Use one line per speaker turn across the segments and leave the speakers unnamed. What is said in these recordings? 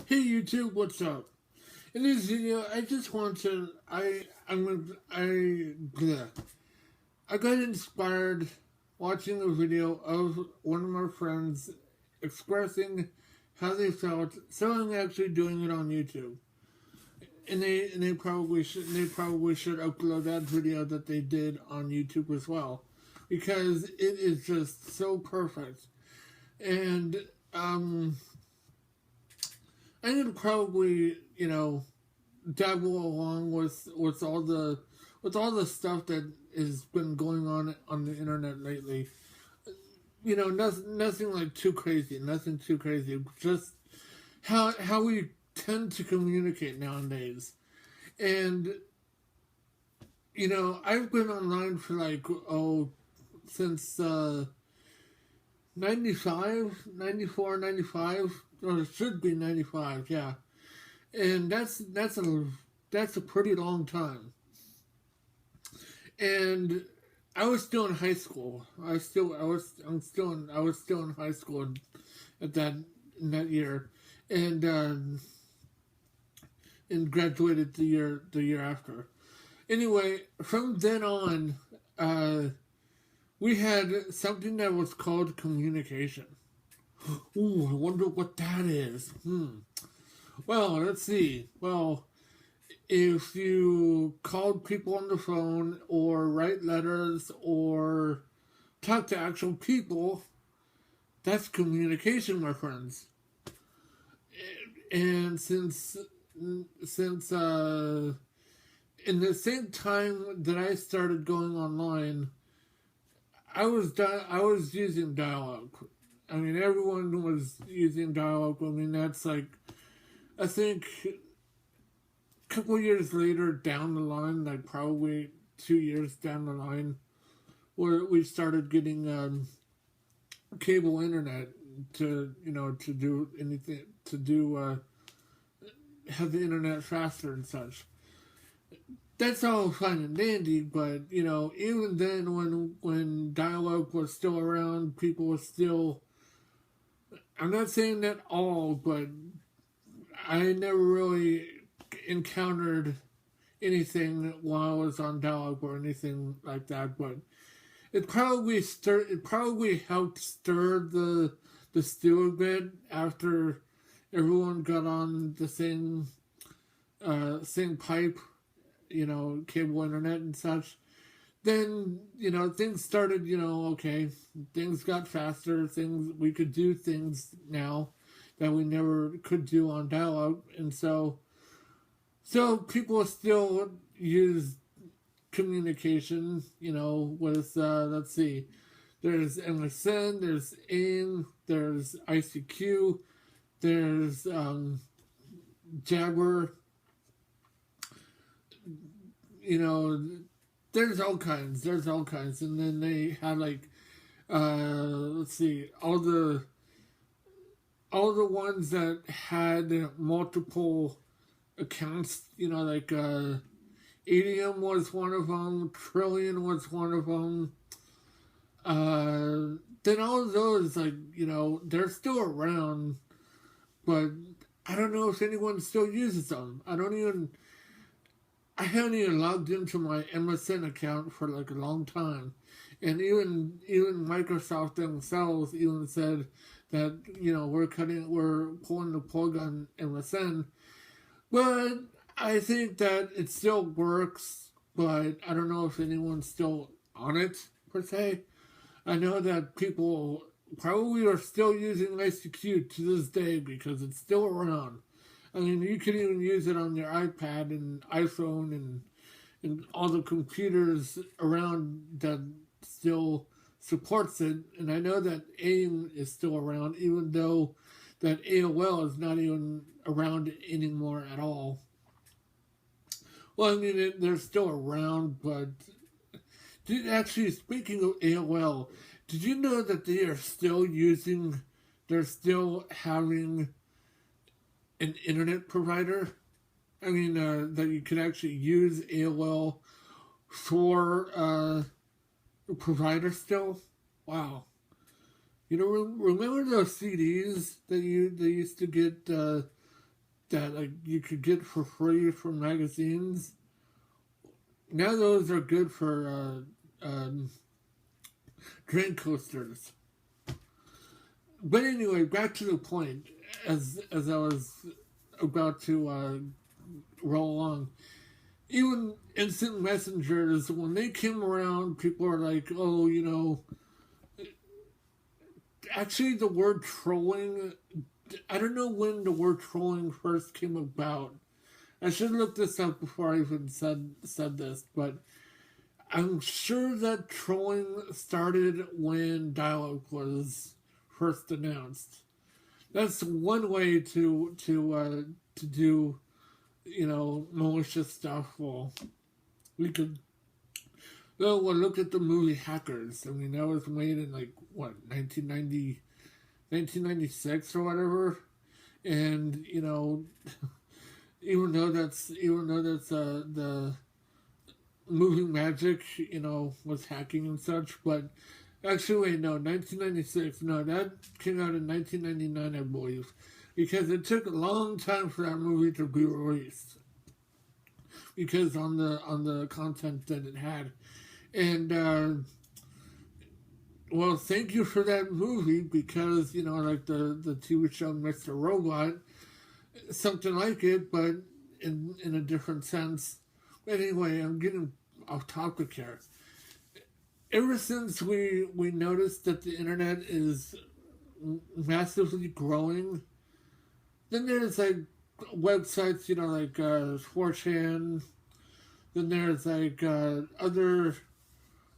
Hey YouTube, what's up? In this video, I just want to bleh. I got inspired watching a video of one of my friends expressing how they felt, so I'm actually doing it on YouTube. And they probably should upload that video that they did on YouTube as well, because it is just so perfect. And I'm gonna probably, dabble along with all the stuff that has been going on the internet lately. Nothing like too crazy, nothing too crazy. Just how we tend to communicate nowadays. And I've been online for since 95, 94, 95, or it should be 95, yeah. And that's a pretty long time. And I was still in high school. I was still in high school at in that year, and graduated the year after. Anyway, from then on, we had something that was called communication. Ooh, I wonder what that is. Well, let's see. Well, if you called people on the phone or write letters or talk to actual people, that's communication, my friends. And since in the same time that I started going online, I was using dial-up. I mean, everyone was using dial-up. I mean, that's like, I think a couple years later down the line, like probably 2 years down the line, where we started getting cable internet to do anything, have the internet faster and such. That's all fine and dandy, but even then, when dial-up was still around, people were still. I'm not saying that all, but I never really encountered anything while I was on dial-up or anything like that. But it probably helped stir the stew a bit after everyone got on the same pipe, cable internet and such. Then, things started, okay, things got faster, we could do things now that we never could do on dial-up, and so people still use communication, with, let's see, there's MSN, there's AIM, there's ICQ, there's, Jabber, there's all kinds, and then they had let's see, all the ones that had multiple accounts, Adium was one of them, Trillion was one of them. Then all of those, they're still around, but I don't know if anyone still uses them. I haven't even logged into my MSN account for a long time. And even Microsoft themselves even said that, we're pulling the plug on MSN. But I think that it still works, but I don't know if anyone's still on it, per se. I know that people probably are still using ICQ to this day because it's still around. I mean, you can even use it on your iPad and iPhone and all the computers around that still supports it. And I know that AIM is still around, even though that AOL is not even around anymore at all. Well, I mean, they're still around, but actually, speaking of AOL, did you know that they're still having an internet provider? I mean, that you can actually use AOL for a provider still? Wow. Remember those CDs that they used to get that like you could get for free from magazines. Now those are good for drink coasters. But anyway, back to the point. As I was about to roll along, even instant messengers, when they came around, people are like, "Oh, you know." Actually, the word trolling. I don't know when the word trolling first came about. I should look this up before I even said this, but I'm sure that trolling started when dial-up was first announced. That's one way to do, you know, malicious stuff. Well, we could. Well, look at the movie Hackers. I mean, that was made in like what 1996 or whatever, and you know, even though that's the moving magic, you know, was hacking and such. But actually, wait, no, 1996. No, that came out in 1999, I believe, because it took a long time for that movie to be released because on the content that it had, and well, thank you for that movie because you know, like the TV show Mr. Robot, something like it, but in a different sense. Anyway, I'm getting off topic here. Ever since we noticed that the internet is massively growing, then there's like websites, you know, like 4chan. Then there's like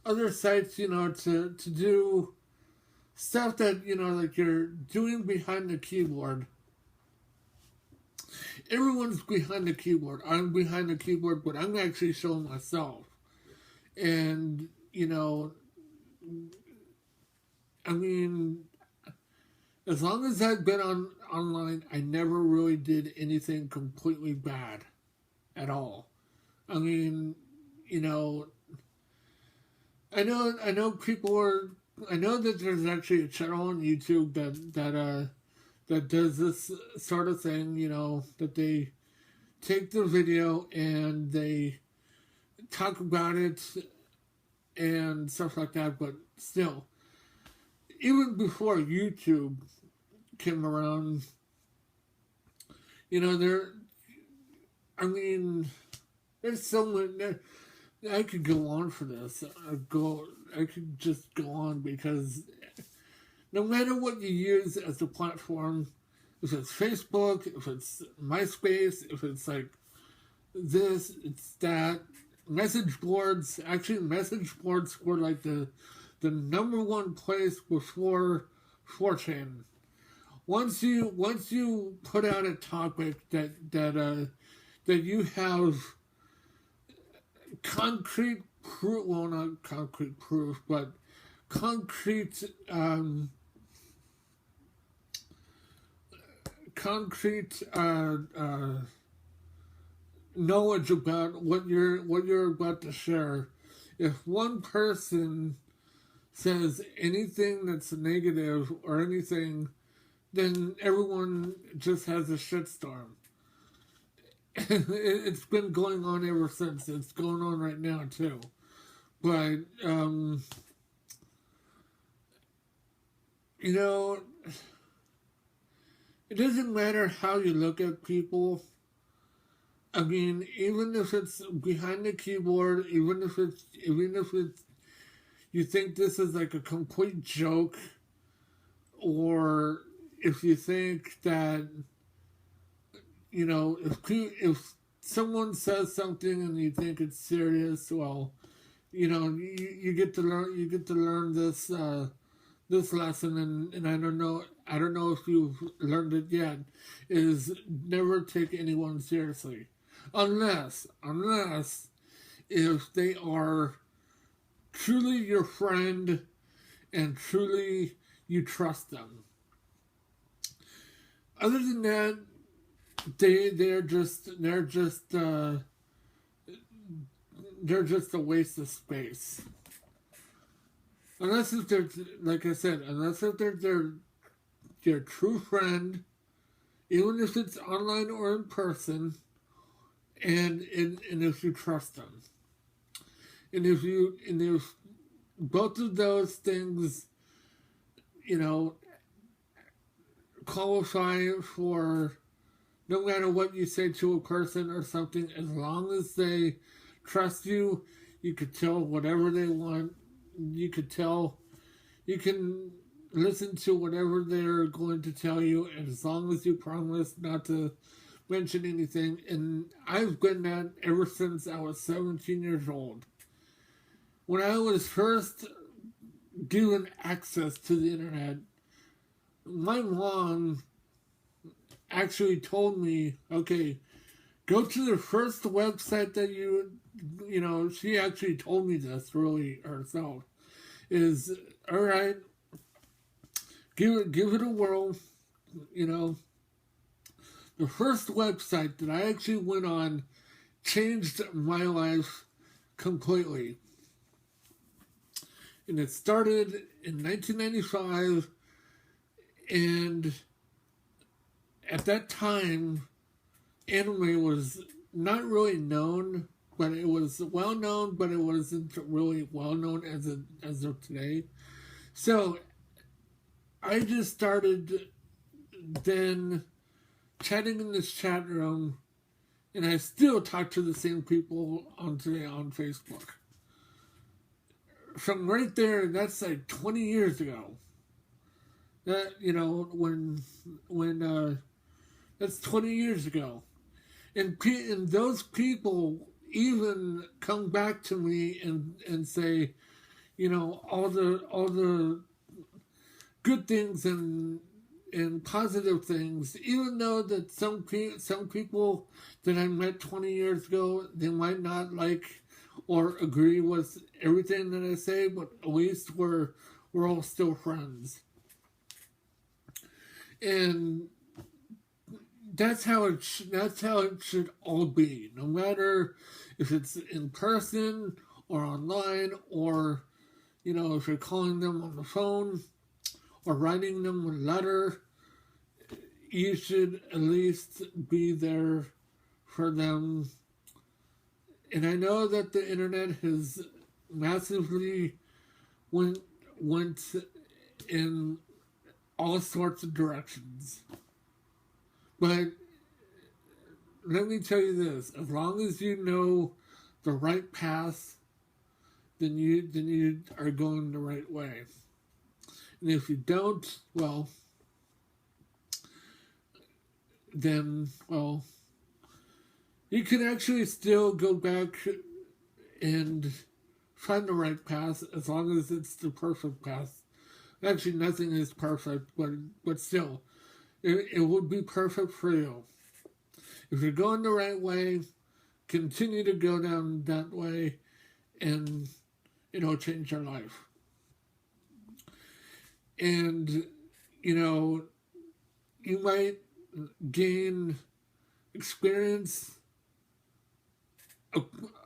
other sites, you know, to do stuff that you know, like you're doing behind the keyboard. Everyone's behind the keyboard. I'm behind the keyboard, but I'm actually showing myself. And, you know, I mean, as long as I've been online, I never really did anything completely bad at all. I mean, you know, I know people are. I know that there's actually a channel on YouTube that does this sort of thing. You know, that they take the video and they talk about it and stuff like that. But still, even before YouTube came around, you know, I mean, there's so much. I could go on for this. I could just go on because no matter what you use as a platform, if it's Facebook, if it's MySpace, if it's like this, it's that. Message boards, actually, message boards were like the number one place before 4chan. Once you put out a topic that you have concrete proof, well, not concrete proof, but concrete concrete knowledge about what you're about to share. If one person says anything that's negative or anything, then everyone just has a shitstorm. It's been going on ever since. It's going on right now too. But you know, it doesn't matter how you look at people. I mean, even if it's behind the keyboard, even if it's you think this is like a complete joke, or if you think that, you know, if someone says something and you think it's serious, well, you know, you get to learn this this lesson, and I don't know if you've learned it yet, is never take anyone seriously. Unless if they are truly your friend and truly you trust them. Other than that, they're just a waste of space. Unless if they're, like I said, unless if they're your true friend even if it's online or in person, and if you trust them. And if both of those things, you know, qualify for no matter what you say to a person or something, as long as they trust you, you could tell whatever they want. You could tell, you can listen to whatever they're going to tell you, as long as you promise not to mention anything. And I've been that ever since I was 17 years old. When I was first given access to the internet, my mom actually told me, okay, go to the first website that she actually told me this really herself, is, all right, give it a whirl, you know. The first website that I actually went on changed my life completely. And it started in 1995, and at that time, anime was not really known, but it was well known, but it wasn't really well known as of today. So I just started then chatting in this chat room, and I still talk to the same people on Facebook. From right there, that's like 20 years ago. That, when that's 20 years ago. And those people even come back to me and say, all the good things and positive things, even though that some people that I met 20 years ago, they might not like or agree with everything that I say, but at least we're all still friends. And that's how it should all be, no matter if it's in person or online, or if you're calling them on the phone or writing them a letter. You should at least be there for them. And I know that the internet has massively went in all sorts of directions. But let me tell you this, as long as you know the right path, then you are going the right way. And if you don't, then you can actually still go back and find the right path, as long as it's the perfect path. Actually, nothing is perfect, but still, it would be perfect for you. If you're going the right way, continue to go down that way, and it'll change your life. And, you might gain experience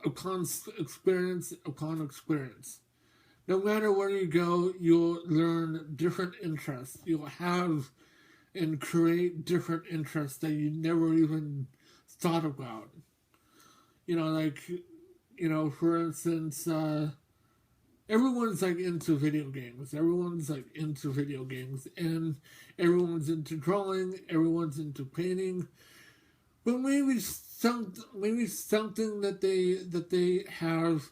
upon experience. No matter where you go, you'll learn different interests. You'll have and create different interests that you never even thought about. For instance, everyone's into video games. Everyone's into video games, and everyone's into drawing. Everyone's into painting. But maybe something that they have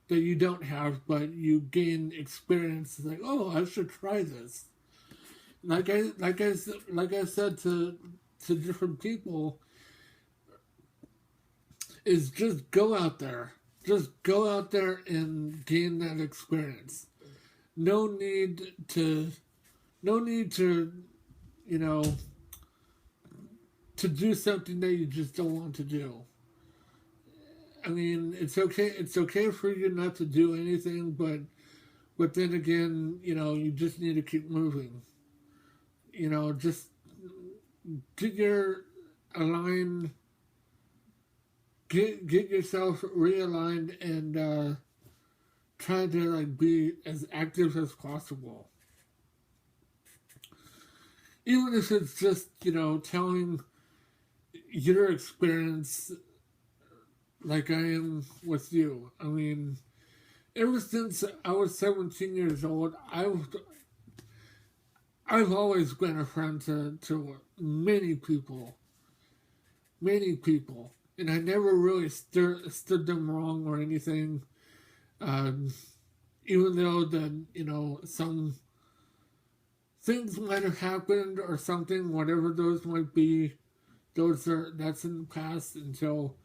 that you don't have, but you gain experience. Like, oh, I should try this. Like I said to different people, is just go out there. Just go out there and gain that experience. No need to, to do something that you just don't want to do. I mean, it's okay. It's okay for you not to do anything, but then again, you just need to keep moving. Just get yourself realigned, and try to be as active as possible. even if it's just, telling your experience like I am with you. I mean, ever since I was 17 years old, I've always been a friend to many people, and I never really stood them wrong or anything. Um, Even though some things might have happened or something, whatever those might be, that's in the past until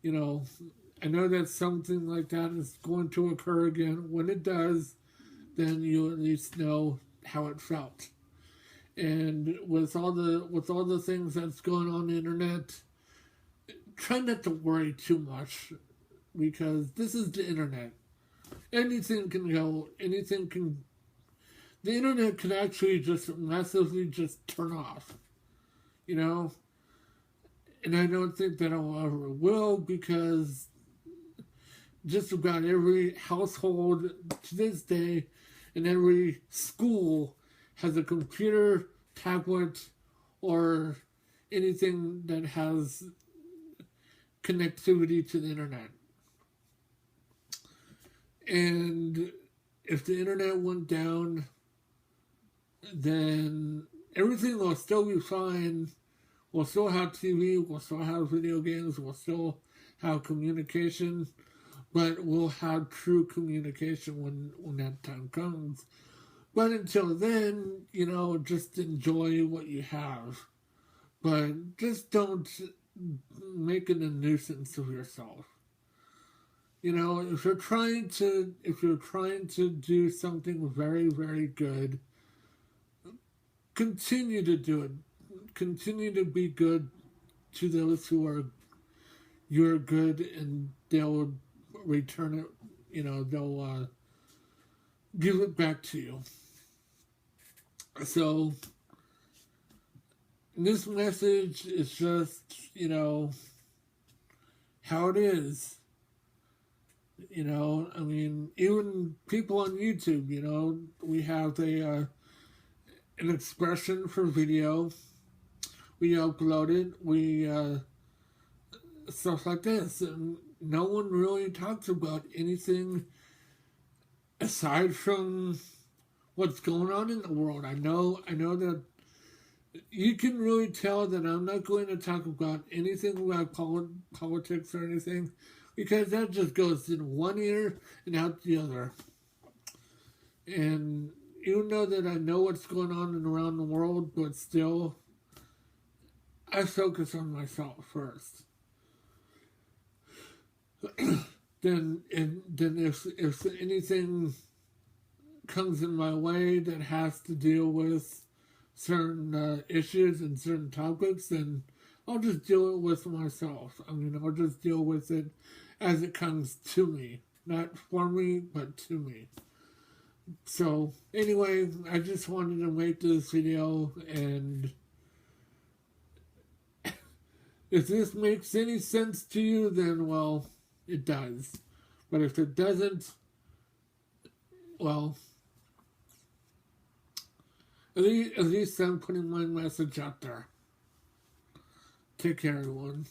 you know. I know that something like that is going to occur again. When it does, then you at least know how it felt. And with all the things that's going on the internet, try not to worry too much because this is the internet. Anything can go. Anything can. The internet can actually just massively just turn off. You know, and I don't think that I'll ever will because just about every household to this day and every school has a computer, tablet, or anything that has connectivity to the internet. And if the internet went down, then everything will still be fine. We'll still have TV, we'll still have video games, we'll still have communication, but we'll have true communication when that time comes. But until then, just enjoy what you have. But just don't make it a nuisance of yourself. If you're trying to do something very, very good, continue to do it. Continue to be good to those who are you're good, and they'll return it. They'll give it back to you. So this message is just how it is. I mean, even people on YouTube, we have an expression for video. We upload it. We stuff like this, and no one really talks about anything aside from what's going on in the world. I know that you can really tell that I'm not going to talk about anything about politics or anything, because that just goes in one ear and out the other. And even though that I know what's going on around the world, but still, I focus on myself first. then if anything comes in my way that has to deal with certain issues and certain topics, then I'll just deal it with myself. I mean, I'll just deal with it as it comes to me. Not for me, but to me. So, anyway, I just wanted to make this video, and if this makes any sense to you, then, well, it does. But if it doesn't, well, at least I'm putting my message out there. Take care, everyone.